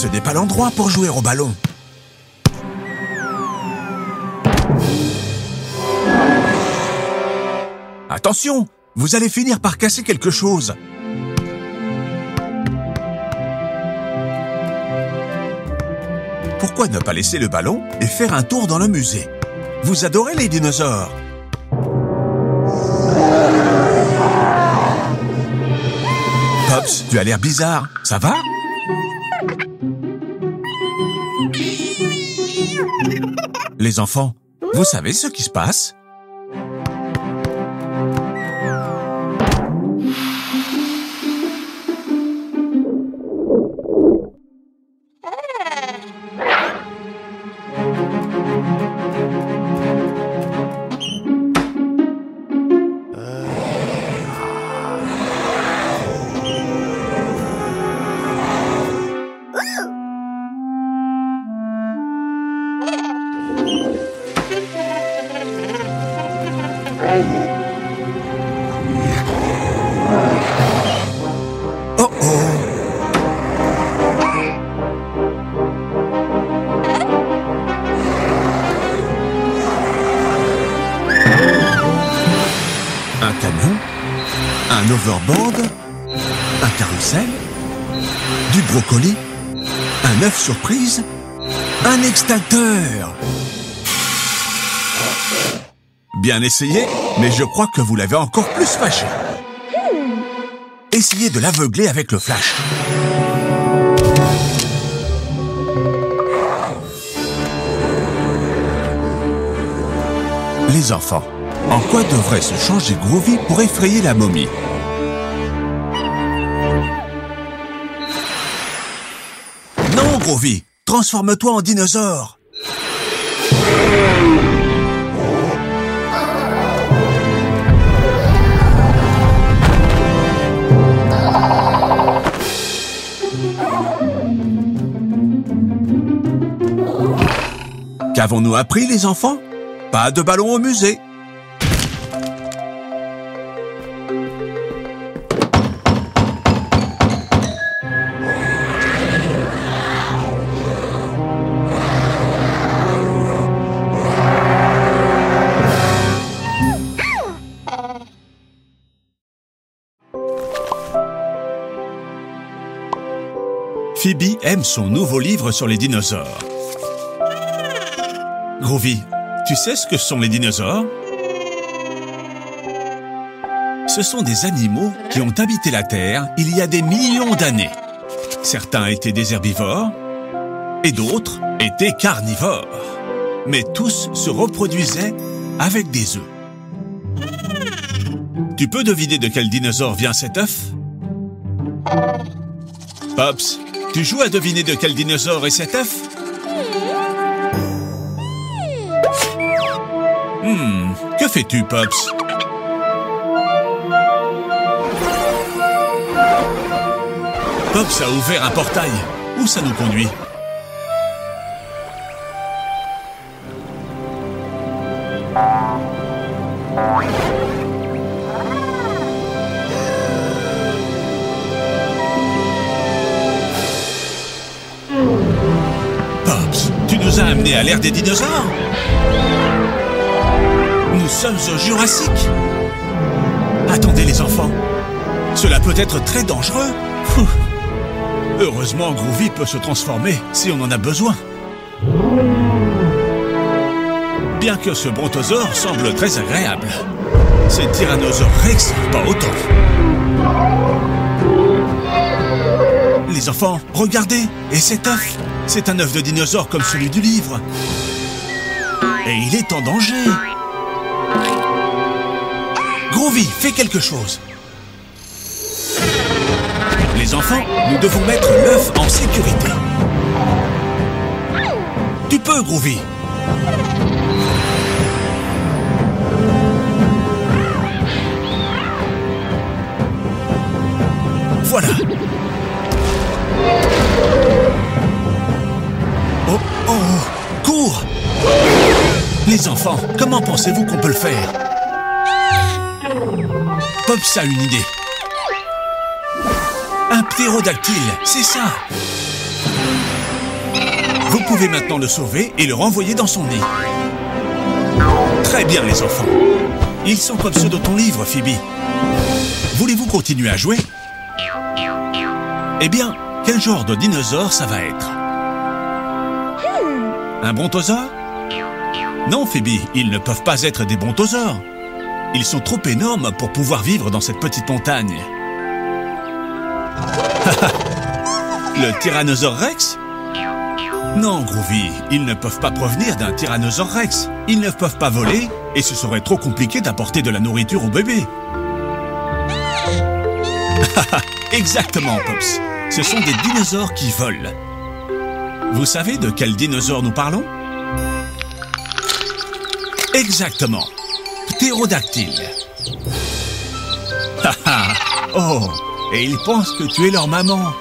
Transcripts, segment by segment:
Ce n'est pas l'endroit pour jouer au ballon. Attention, vous allez finir par casser quelque chose. Pourquoi ne pas laisser le ballon et faire un tour dans le musée? Vous adorez les dinosaures. Pops, tu as l'air bizarre. Ça va? Les enfants, vous savez ce qui se passe? Oh oh! Un camion, un overboard, un carrousel, du brocoli, un œuf surprise, un extincteur. Bien essayé, mais je crois que vous l'avez encore plus fâché. Essayez de l'aveugler avec le flash. Les enfants, en quoi devrait se changer Groovy pour effrayer la momie? Non, Groovy, transforme-toi en dinosaure. Qu'avons-nous appris, les enfants? Pas de ballon au musée. Phoebe aime son nouveau livre sur les dinosaures. Groovy, tu sais ce que sont les dinosaures? Ce sont des animaux qui ont habité la Terre il y a des millions d'années. Certains étaient des herbivores et d'autres étaient carnivores. Mais tous se reproduisaient avec des œufs. Tu peux deviner de quel dinosaure vient cet œuf? Pops, tu joues à deviner de quel dinosaure est cet œuf? Que fais-tu, Pops? Pops a ouvert un portail. Où ça nous conduit? Pops, tu nous as amenés à l'ère des dinosaures? Nous sommes au Jurassique. Attendez les enfants, cela peut être très dangereux. Heureusement, Groovy peut se transformer si on en a besoin. Bien que ce brontosaure semble très agréable, ces Tyrannosaure Rex, pas autant. Les enfants, regardez, et cet œuf, c'est un œuf de dinosaure comme celui du livre. Et il est en danger. Groovy, fais quelque chose. Les enfants, nous devons mettre l'œuf en sécurité. Tu peux, Groovy. Voilà. Oh, oh, cours! Les enfants, comment pensez-vous qu'on peut le faire? Pops a une idée. Un ptérodactyle, c'est ça. Vous pouvez maintenant le sauver et le renvoyer dans son nid. Très bien, les enfants. Ils sont comme ceux de ton livre, Phoebe. Voulez-vous continuer à jouer? Eh bien, quel genre de dinosaure ça va être? Un brontosaure? Non, Phoebe, ils ne peuvent pas être des brontosaures. Ils sont trop énormes pour pouvoir vivre dans cette petite montagne. Le Tyrannosaure Rex? Non, Groovy, ils ne peuvent pas provenir d'un Tyrannosaure Rex. Ils ne peuvent pas voler et ce serait trop compliqué d'apporter de la nourriture au bébé. Exactement, Pops. Ce sont des dinosaures qui volent. Vous savez de quel dinosaure nous parlons? Exactement. Ptérodactyle. Oh, et ils pensent que tu es leur maman.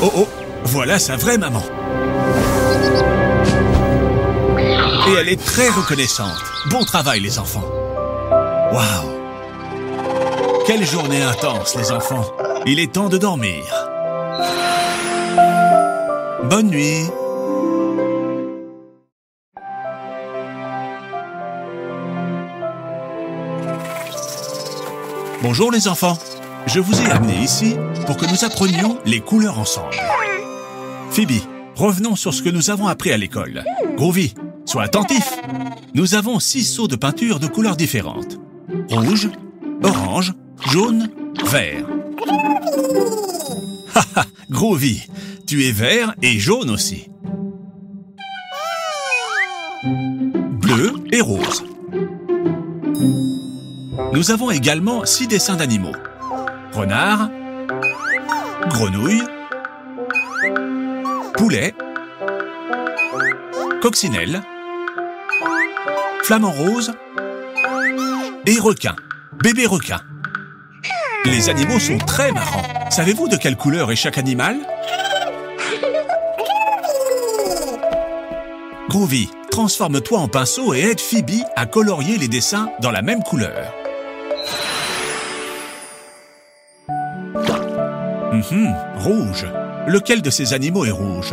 Oh oh, voilà sa vraie maman. Et elle est très reconnaissante. Bon travail, les enfants. Waouh! Quelle journée intense, les enfants. Il est temps de dormir. Bonne nuit. Bonjour les enfants. Je vous ai amenés ici pour que nous apprenions les couleurs ensemble. Phoebe, revenons sur ce que nous avons appris à l'école. Groovy, sois attentif. Nous avons 6 seaux de peinture de couleurs différentes. Rouge, orange, jaune, vert. Haha, Groovy, tu es vert et jaune aussi. Bleu et rose. Nous avons également 6 dessins d'animaux. Renard, grenouille, poulet, coccinelle, flamant rose et requin, bébé requin. Les animaux sont très marrants. Savez-vous de quelle couleur est chaque animal? Groovy, transforme-toi en pinceau et aide Phoebe à colorier les dessins dans la même couleur. Rouge. Lequel de ces animaux est rouge?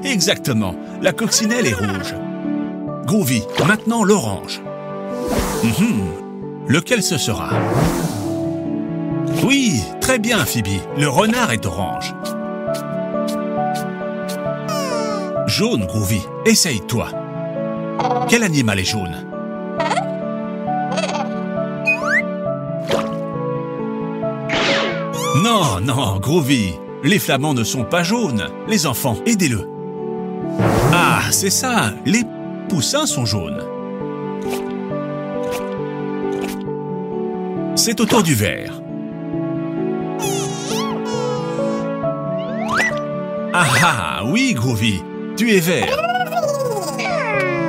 Exactement. La coccinelle est rouge. Groovy, maintenant l'orange. Lequel ce sera? Oui, très bien, Phoebe. Le renard est orange. Jaune, Groovy. Essaye-toi. Quel animal est jaune? Non, non, Groovy. Les flamands ne sont pas jaunes. Les enfants, aidez-le. Ah, c'est ça. Les poussins sont jaunes. C'est au tour du vert. Ah, oui, Groovy. Tu es vert.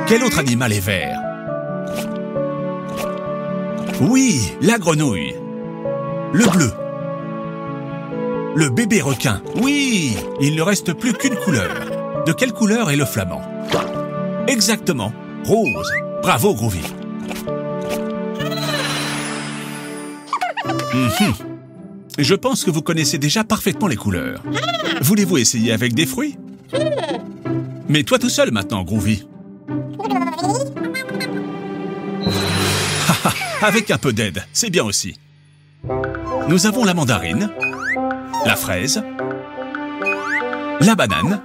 Quel autre animal est vert? Oui, la grenouille. Le bleu. Le bébé requin. Oui, il ne reste plus qu'une couleur. De quelle couleur est le flamand? Exactement, rose. Bravo, Groovy. Je pense que vous connaissez déjà parfaitement les couleurs. Voulez-vous essayer avec des fruits? Mais toi tout seul maintenant, Groovy. Avec un peu d'aide, c'est bien aussi. Nous avons la mandarine, la fraise, la banane,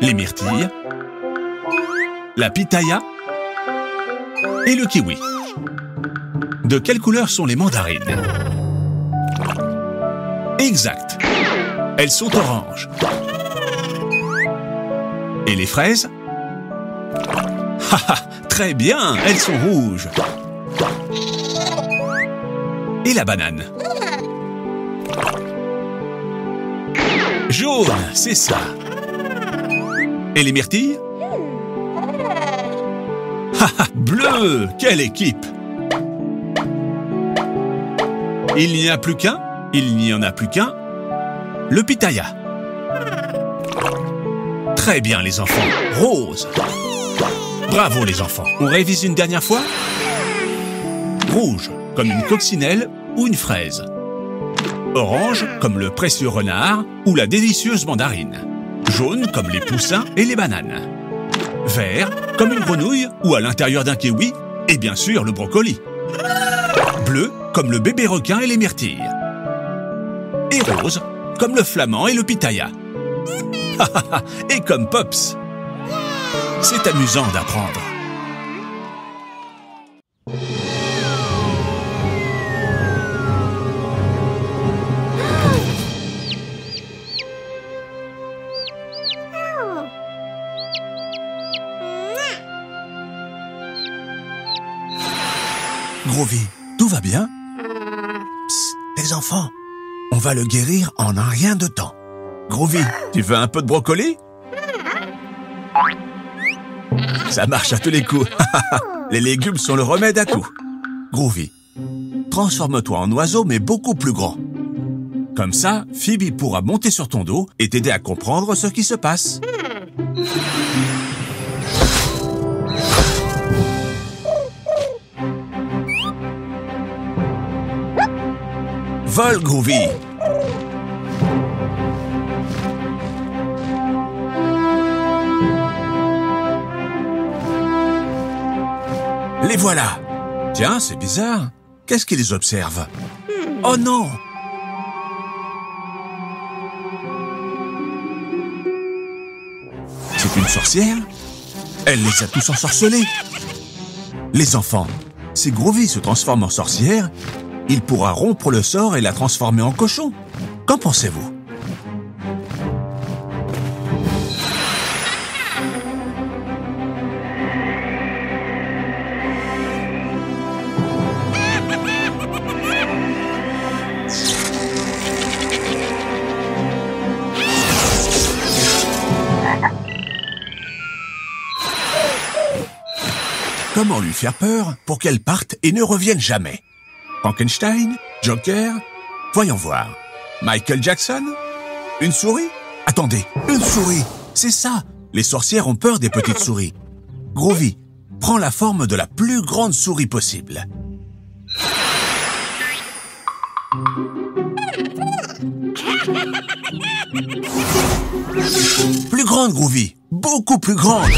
les myrtilles, la pitaya et le kiwi. De quelle couleur sont les mandarines? Exact. Elles sont oranges. Et les fraises? Très bien, elles sont rouges. Et la banane? Jaune, c'est ça. Et les myrtilles? Bleu, quelle équipe! Il n'y a plus qu'un, il n'y en a plus qu'un, le pitaya. Très bien les enfants. Rose. Bravo les enfants. On révise une dernière fois? Rouge, comme une coccinelle ou une fraise. Orange, comme le précieux renard ou la délicieuse mandarine. Jaune, comme les poussins et les bananes. Vert, comme une grenouille ou à l'intérieur d'un kiwi, et bien sûr le brocoli. Bleu, comme le bébé requin et les myrtilles. Et rose, comme le flamand et le pitaya. Et comme Pops. C'est amusant d'apprendre. Groovy, tout va bien? Psst, les enfants, on va le guérir en un rien de temps. Groovy, tu veux un peu de brocoli? Ça marche à tous les coups. Les légumes sont le remède à tout. Groovy, transforme-toi en oiseau mais beaucoup plus grand. Comme ça, Phoebe pourra monter sur ton dos et t'aider à comprendre ce qui se passe. Vole, Groovy! Les voilà! Tiens, c'est bizarre. Qu'est-ce qui les observe? Oh non! C'est une sorcière? Elle les a tous ensorcelés. Les enfants, si Groovy se transforme en sorcière, il pourra rompre le sort et la transformer en cochon. Qu'en pensez-vous? Comment lui faire peur pour qu'elle parte et ne revienne jamais? Frankenstein? Joker? Voyons voir. Michael Jackson? Une souris? Attendez, une souris! C'est ça! Les sorcières ont peur des petites souris. Groovy, prends la forme de la plus grande souris possible. Plus grande, Groovy! Beaucoup plus grande!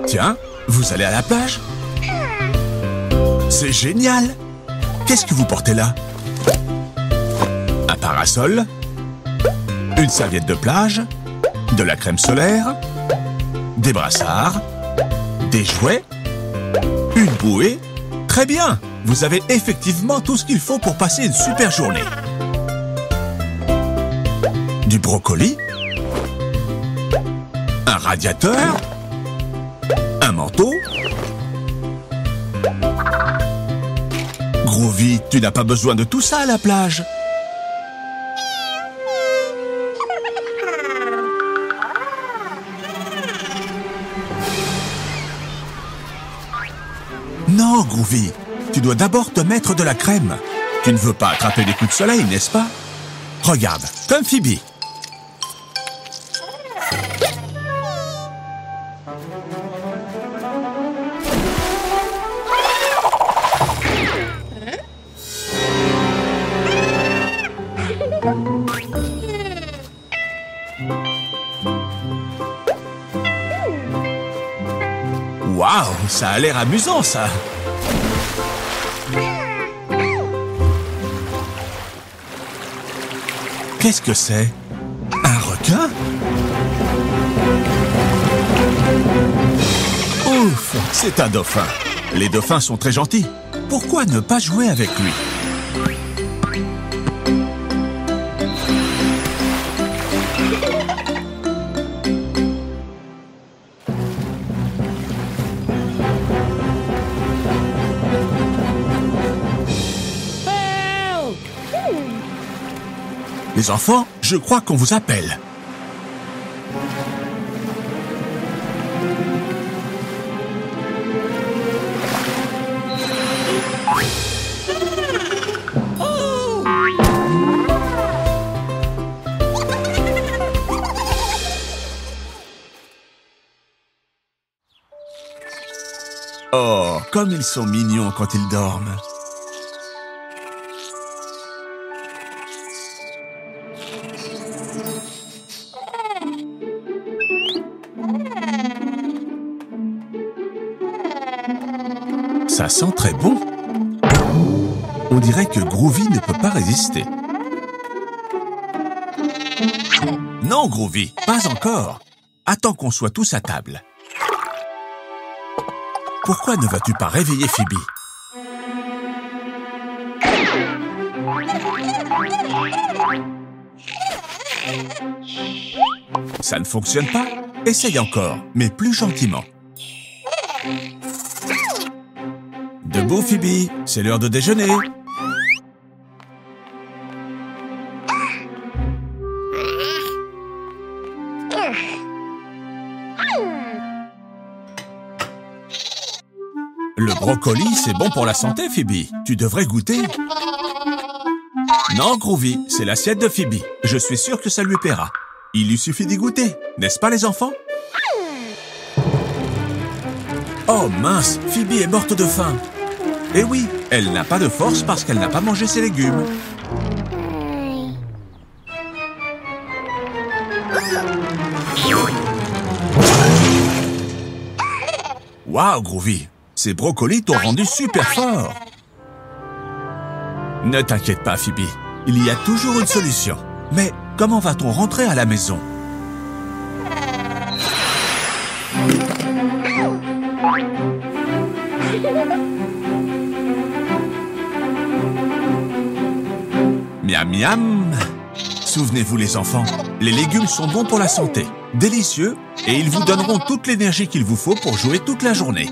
Tiens, vous allez à la plage? C'est génial! Qu'est-ce que vous portez là? Un parasol? Une serviette de plage? De la crème solaire? Des brassards? Des jouets? Une bouée? Très bien! Vous avez effectivement tout ce qu'il faut pour passer une super journée. Du brocoli? Un radiateur? Un manteau? Groovy, tu n'as pas besoin de tout ça à la plage. Non, Groovy, tu dois d'abord te mettre de la crème. Tu ne veux pas attraper des coups de soleil, n'est-ce pas? Regarde, comme Phoebe. Waouh, ça a l'air amusant, ça. Qu'est-ce que c'est? Un requin? Ouf, c'est un dauphin. Les dauphins sont très gentils. Pourquoi ne pas jouer avec lui? Les enfants, je crois qu'on vous appelle. Oh, comme ils sont mignons quand ils dorment. Ça sent très bon. On dirait que Groovy ne peut pas résister. Non, Groovy, pas encore. Attends qu'on soit tous à table. Pourquoi ne vas-tu pas réveiller Phoebe? Ça ne fonctionne pas? Essaye encore, mais plus gentiment. Debout, Phoebe, c'est l'heure de déjeuner. Le brocoli, c'est bon pour la santé, Phoebe. Tu devrais goûter. Non, Groovy, c'est l'assiette de Phoebe. Je suis sûr que ça lui plaira. Il lui suffit d'y goûter, n'est-ce pas, les enfants? Oh mince, Phoebe est morte de faim. Eh oui, elle n'a pas de force parce qu'elle n'a pas mangé ses légumes. Waouh, Groovy, ces brocolis t'ont rendu super fort. Ne t'inquiète pas, Phoebe, il y a toujours une solution. Mais comment va-t-on rentrer à la maison? Miam miam. Souvenez-vous les enfants, les légumes sont bons pour la santé, délicieux, et ils vous donneront toute l'énergie qu'il vous faut pour jouer toute la journée.